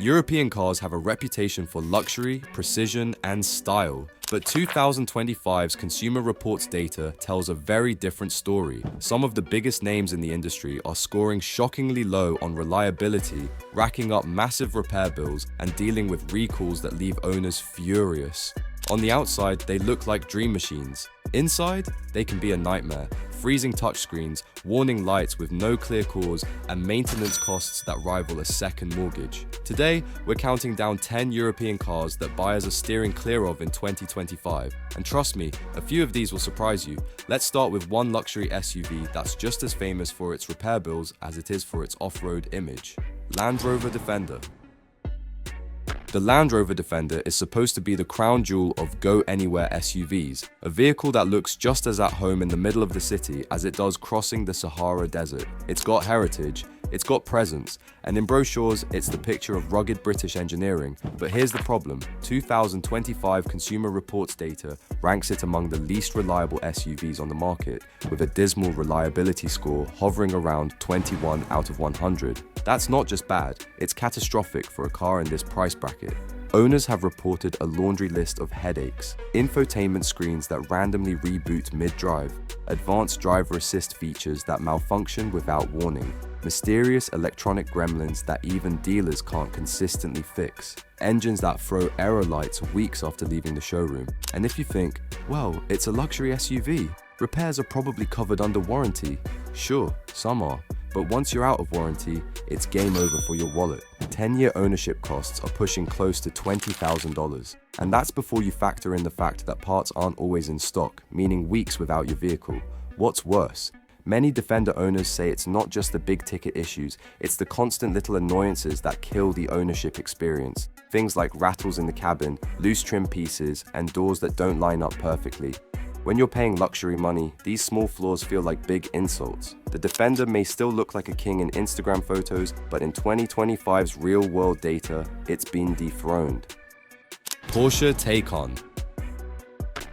European cars have a reputation for luxury, precision, and style, but 2025's Consumer Reports data tells a very different story. Some of the biggest names in the industry are scoring shockingly low on reliability, racking up massive repair bills, and dealing with recalls that leave owners furious. On the outside, they look like dream machines. Inside, they can be a nightmare. Freezing touchscreens, warning lights with no clear cause, and maintenance costs that rival a second mortgage. Today, we're counting down 10 European cars that buyers are steering clear of in 2025. And trust me, a few of these will surprise you. Let's start with one luxury SUV that's just as famous for its repair bills as it is for its off-road image: Land Rover Defender. The Land Rover Defender is supposed to be the crown jewel of go-anywhere SUVs, a vehicle that looks just as at home in the middle of the city as it does crossing the Sahara Desert. It's got heritage, it's got presence, and in brochures, it's the picture of rugged British engineering. But here's the problem: 2025 Consumer Reports data ranks it among the least reliable SUVs on the market, with a dismal reliability score hovering around 21 out of 100. That's not just bad, it's catastrophic for a car in this price bracket. Owners have reported a laundry list of headaches: infotainment screens that randomly reboot mid-drive, advanced driver assist features that malfunction without warning, mysterious electronic gremlins that even dealers can't consistently fix, engines that throw error lights weeks after leaving the showroom. And if you think, well, it's a luxury SUV, repairs are probably covered under warranty. Sure, some are. But once you're out of warranty, it's game over for your wallet. 10-year ownership costs are pushing close to $20,000. And that's before you factor in the fact that parts aren't always in stock, meaning weeks without your vehicle. What's worse? Many Defender owners say it's not just the big-ticket issues, it's the constant little annoyances that kill the ownership experience. Things like rattles in the cabin, loose trim pieces, and doors that don't line up perfectly. When you're paying luxury money, these small flaws feel like big insults. The Defender may still look like a king in Instagram photos, but in 2025's real-world data, it's been dethroned. Porsche Taycan.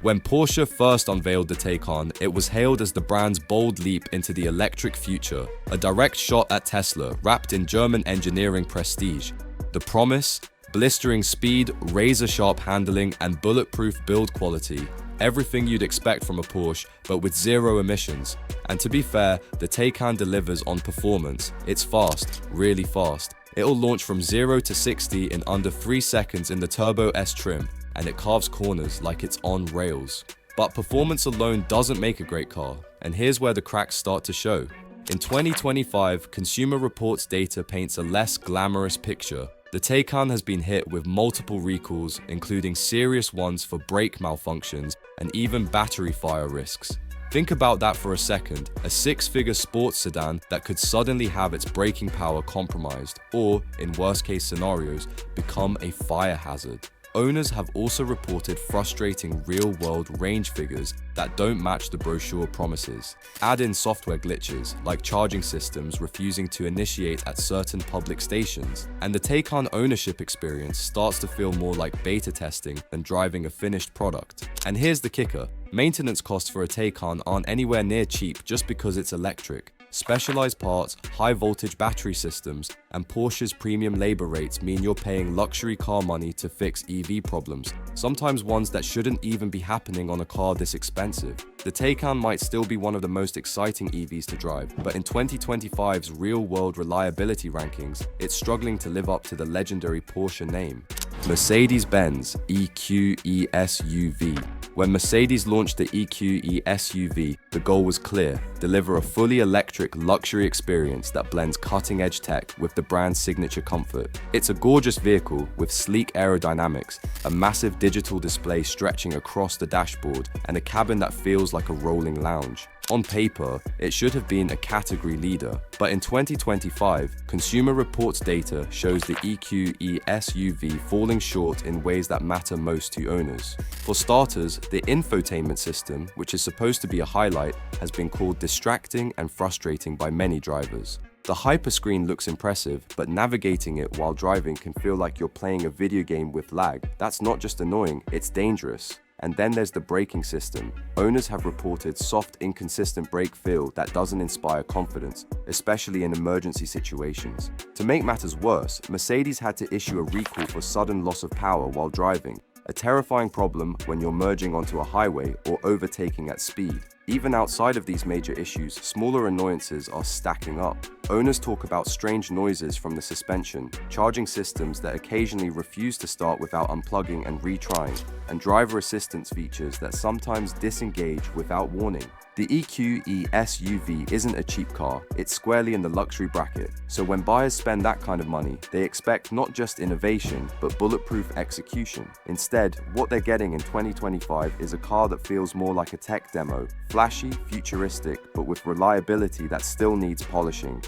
When Porsche first unveiled the Taycan, it was hailed as the brand's bold leap into the electric future, a direct shot at Tesla wrapped in German engineering prestige. The promise? Blistering speed, razor-sharp handling, and bulletproof build quality. Everything you'd expect from a Porsche, but with zero emissions. And to be fair, the Taycan delivers on performance. It's fast, really fast. It'll launch from 0 to 60 in under 3 seconds in the Turbo S trim, and it carves corners like it's on rails. But performance alone doesn't make a great car, and here's where the cracks start to show. In 2025, Consumer Reports data paints a less glamorous picture. The Taycan has been hit with multiple recalls, including serious ones for brake malfunctions and even battery fire risks. Think about that for a second: a six-figure sports sedan that could suddenly have its braking power compromised, or, in worst-case scenarios, become a fire hazard. Owners have also reported frustrating real-world range figures that don't match the brochure promises. Add in software glitches, like charging systems refusing to initiate at certain public stations, and the Taycan ownership experience starts to feel more like beta testing than driving a finished product. And here's the kicker: maintenance costs for a Taycan aren't anywhere near cheap just because it's electric. Specialized parts, high-voltage battery systems, and Porsche's premium labor rates mean you're paying luxury car money to fix EV problems, sometimes ones that shouldn't even be happening on a car this expensive. The Taycan might still be one of the most exciting EVs to drive, but in 2025's real-world reliability rankings, it's struggling to live up to the legendary Porsche name. Mercedes-Benz EQE SUV. When Mercedes launched the EQE SUV, the goal was clear: deliver a fully electric luxury experience that blends cutting-edge tech with the brand's signature comfort. It's a gorgeous vehicle with sleek aerodynamics, a massive digital display stretching across the dashboard, and a cabin that feels like a rolling lounge. On paper, it should have been a category leader, but in 2025, Consumer Reports data shows the EQE SUV falling short in ways that matter most to owners. For starters, the infotainment system, which is supposed to be a highlight, has been called distracting and frustrating by many drivers. The hyperscreen looks impressive, but navigating it while driving can feel like you're playing a video game with lag. That's not just annoying, it's dangerous. And then there's the braking system. Owners have reported soft, inconsistent brake feel that doesn't inspire confidence, especially in emergency situations. To make matters worse, Mercedes had to issue a recall for sudden loss of power while driving, a terrifying problem when you're merging onto a highway or overtaking at speed. Even outside of these major issues, smaller annoyances are stacking up. Owners talk about strange noises from the suspension, charging systems that occasionally refuse to start without unplugging and retrying, and driver assistance features that sometimes disengage without warning. The EQE SUV isn't a cheap car, it's squarely in the luxury bracket. So when buyers spend that kind of money, they expect not just innovation, but bulletproof execution. Instead, what they're getting in 2025 is a car that feels more like a tech demo, flashy, futuristic, but with reliability that still needs polishing.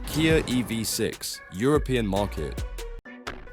Kia EV6, European market.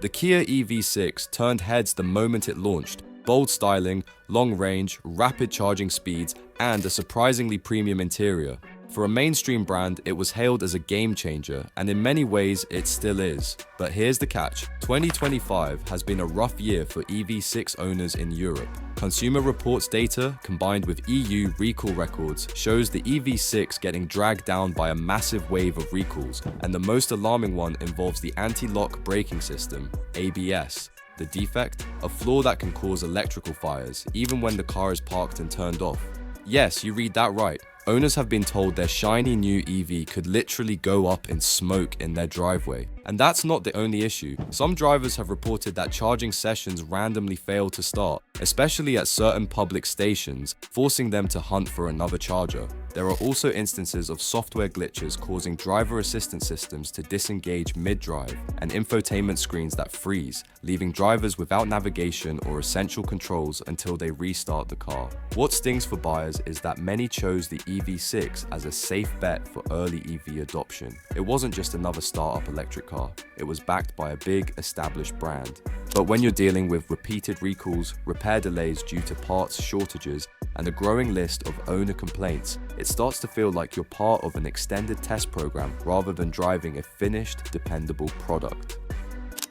The Kia EV6 turned heads the moment it launched. Bold styling, long range, rapid charging speeds, and a surprisingly premium interior. For a mainstream brand, it was hailed as a game changer, and in many ways, it still is. But here's the catch. 2025 has been a rough year for EV6 owners in Europe. Consumer Reports data, combined with EU recall records, shows the EV6 getting dragged down by a massive wave of recalls, and the most alarming one involves the anti-lock braking system, ABS. The defect? A flaw that can cause electrical fires, even when the car is parked and turned off. Yes, you read that right. Owners have been told their shiny new EV could literally go up in smoke in their driveway. And that's not the only issue. Some drivers have reported that charging sessions randomly fail to start, especially at certain public stations, forcing them to hunt for another charger. There are also instances of software glitches causing driver assistance systems to disengage mid-drive, and infotainment screens that freeze, leaving drivers without navigation or essential controls until they restart the car. What stings for buyers is that many chose the EV6 as a safe bet for early EV adoption. It wasn't just another startup electric car, it was backed by a big, established brand. But when you're dealing with repeated recalls, repair delays due to parts shortages, and a growing list of owner complaints, it starts to feel like you're part of an extended test program rather than driving a finished, dependable product.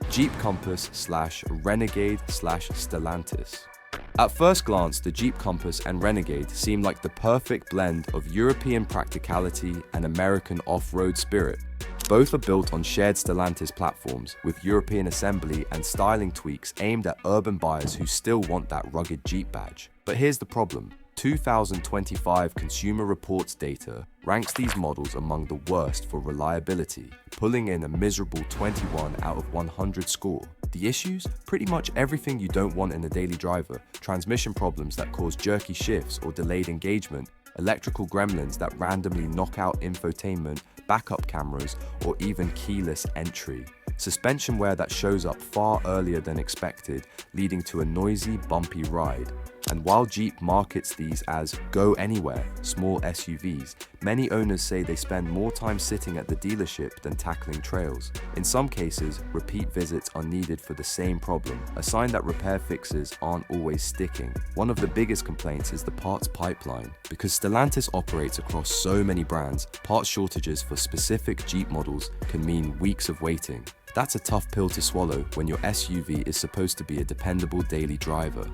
Jeep Compass / Renegade / Stellantis. At first glance, the Jeep Compass and Renegade seem like the perfect blend of European practicality and American off-road spirit. Both are built on shared Stellantis platforms, with European assembly and styling tweaks aimed at urban buyers who still want that rugged Jeep badge. But here's the problem. 2025 Consumer Reports data ranks these models among the worst for reliability, pulling in a miserable 21 out of 100 score. The issues? Pretty much everything you don't want in a daily driver. Transmission problems that cause jerky shifts or delayed engagement, electrical gremlins that randomly knock out infotainment, backup cameras, or even keyless entry. Suspension wear that shows up far earlier than expected, leading to a noisy, bumpy ride. And while Jeep markets these as go anywhere, small SUVs, many owners say they spend more time sitting at the dealership than tackling trails. In some cases, repeat visits are needed for the same problem, a sign that repair fixes aren't always sticking. One of the biggest complaints is the parts pipeline. Because Stellantis operates across so many brands, parts shortages for specific Jeep models can mean weeks of waiting. That's a tough pill to swallow when your SUV is supposed to be a dependable daily driver.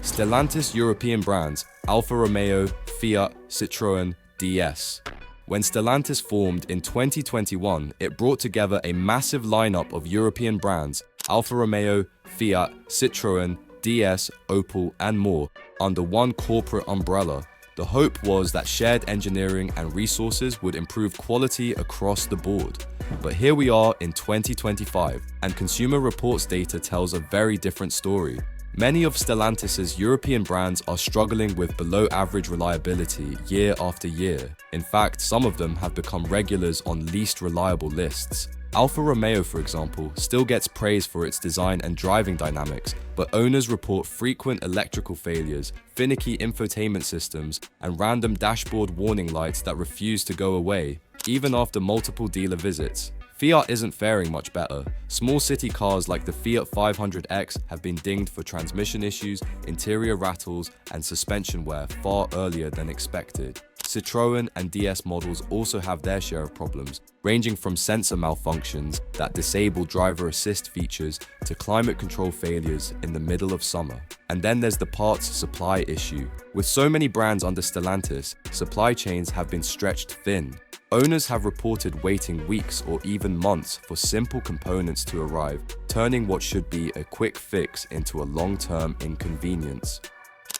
Stellantis European brands: Alfa Romeo, Fiat, Citroën, DS. When Stellantis formed in 2021, it brought together a massive lineup of European brands: Alfa Romeo, Fiat, Citroën, DS, Opel, and more, under one corporate umbrella. The hope was that shared engineering and resources would improve quality across the board. But here we are in 2025, and Consumer Reports data tells a very different story. Many of Stellantis' European brands are struggling with below-average reliability year after year. In fact, some of them have become regulars on least reliable lists. Alfa Romeo, for example, still gets praise for its design and driving dynamics, but owners report frequent electrical failures, finicky infotainment systems, and random dashboard warning lights that refuse to go away, even after multiple dealer visits. Fiat isn't faring much better. Small city cars like the Fiat 500X have been dinged for transmission issues, interior rattles, and suspension wear far earlier than expected. Citroën and DS models also have their share of problems, ranging from sensor malfunctions that disable driver assist features to climate control failures in the middle of summer. And then there's the parts supply issue. With so many brands under Stellantis, supply chains have been stretched thin. Owners have reported waiting weeks or even months for simple components to arrive, turning what should be a quick fix into a long-term inconvenience.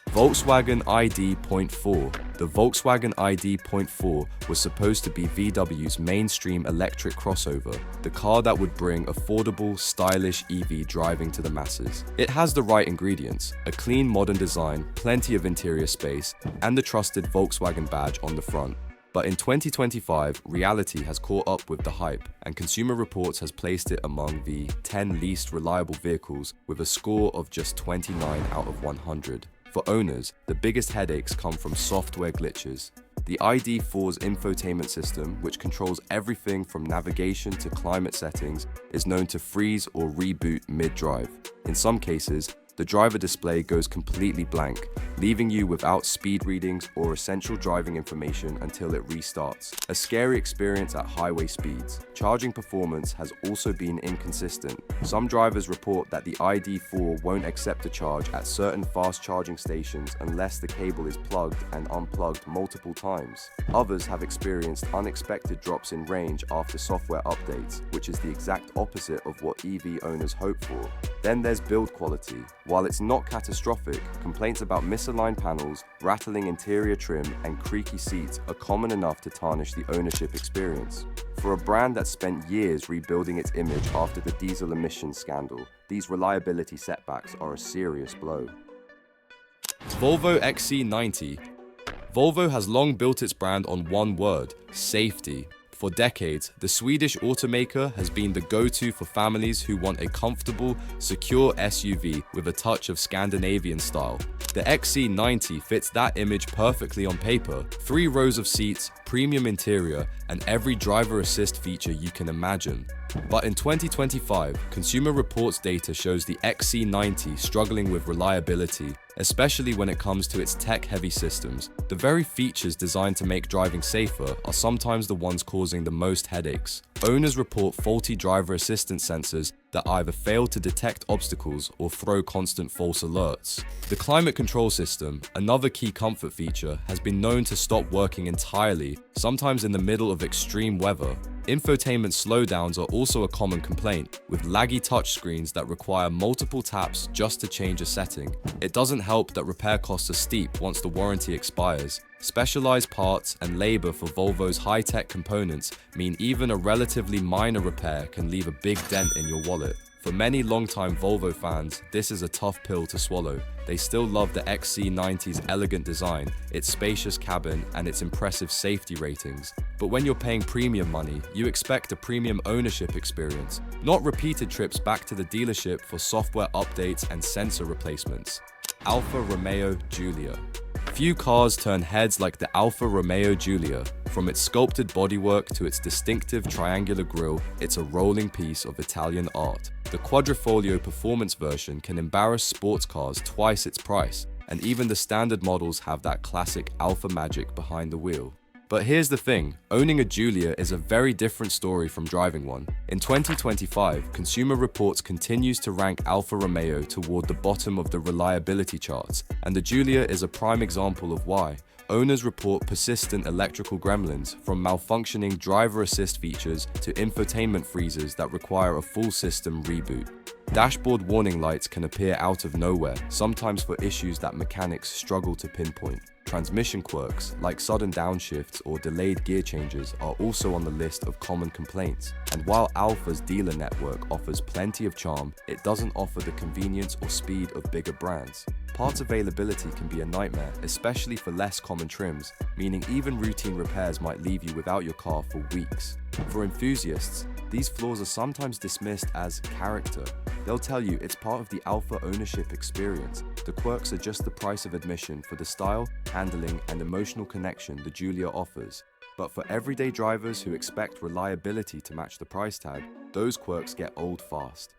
Volkswagen ID.4. The Volkswagen ID.4 was supposed to be VW's mainstream electric crossover, the car that would bring affordable, stylish EV driving to the masses. It has the right ingredients: a clean, modern design, plenty of interior space, and the trusted Volkswagen badge on the front. But in 2025, reality has caught up with the hype, and Consumer Reports has placed it among the 10 least reliable vehicles with a score of just 29 out of 100. For owners, the biggest headaches come from software glitches. The ID.4's infotainment system, which controls everything from navigation to climate settings, is known to freeze or reboot mid-drive. In some cases, the driver display goes completely blank, leaving you without speed readings or essential driving information until it restarts. A scary experience at highway speeds. Charging performance has also been inconsistent. Some drivers report that the ID.4 won't accept a charge at certain fast charging stations unless the cable is plugged and unplugged multiple times. Others have experienced unexpected drops in range after software updates, which is the exact opposite of what EV owners hope for. Then there's build quality. While it's not catastrophic, complaints about misaligned panels, rattling interior trim, and creaky seats are common enough to tarnish the ownership experience. For a brand that spent years rebuilding its image after the diesel emissions scandal, these reliability setbacks are a serious blow. Volvo XC90. Volvo has long built its brand on one word: safety. For decades, the Swedish automaker has been the go-to for families who want a comfortable, secure SUV with a touch of Scandinavian style. The XC90 fits that image perfectly on paper. 3 rows of seats, premium interior, and every driver assist feature you can imagine. But in 2025, Consumer Reports data shows the XC90 struggling with reliability, especially when it comes to its tech-heavy systems. The very features designed to make driving safer are sometimes the ones causing the most headaches. Owners report faulty driver assistance sensors that either fail to detect obstacles or throw constant false alerts. The climate control system, another key comfort feature, has been known to stop working entirely, sometimes in the middle of extreme weather. Infotainment slowdowns are also a common complaint, with laggy touchscreens that require multiple taps just to change a setting. It doesn't help that repair costs are steep once the warranty expires. Specialized parts and labor for Volvo's high-tech components mean even a relatively minor repair can leave a big dent in your wallet. For many longtime Volvo fans, this is a tough pill to swallow. They still love the XC90's elegant design, its spacious cabin, and its impressive safety ratings. But when you're paying premium money, you expect a premium ownership experience, not repeated trips back to the dealership for software updates and sensor replacements. Alfa Romeo Giulia. Few cars turn heads like the Alfa Romeo Giulia. From its sculpted bodywork to its distinctive triangular grille, it's a rolling piece of Italian art. The Quadrifoglio performance version can embarrass sports cars twice its price, and even the standard models have that classic Alfa magic behind the wheel. But here's the thing, owning a Giulia is a very different story from driving one. In 2025, Consumer Reports continues to rank Alfa Romeo toward the bottom of the reliability charts, and the Giulia is a prime example of why. Owners report persistent electrical gremlins, from malfunctioning driver assist features to infotainment freezes that require a full system reboot. Dashboard warning lights can appear out of nowhere, sometimes for issues that mechanics struggle to pinpoint. Transmission quirks, like sudden downshifts or delayed gear changes, are also on the list of common complaints. And while Alfa's dealer network offers plenty of charm, it doesn't offer the convenience or speed of bigger brands. Parts availability can be a nightmare, especially for less common trims, meaning even routine repairs might leave you without your car for weeks. For enthusiasts, these flaws are sometimes dismissed as character. They'll tell you it's part of the Alfa ownership experience. The quirks are just the price of admission for the style, handling, and emotional connection the Giulia offers. But for everyday drivers who expect reliability to match the price tag, those quirks get old fast.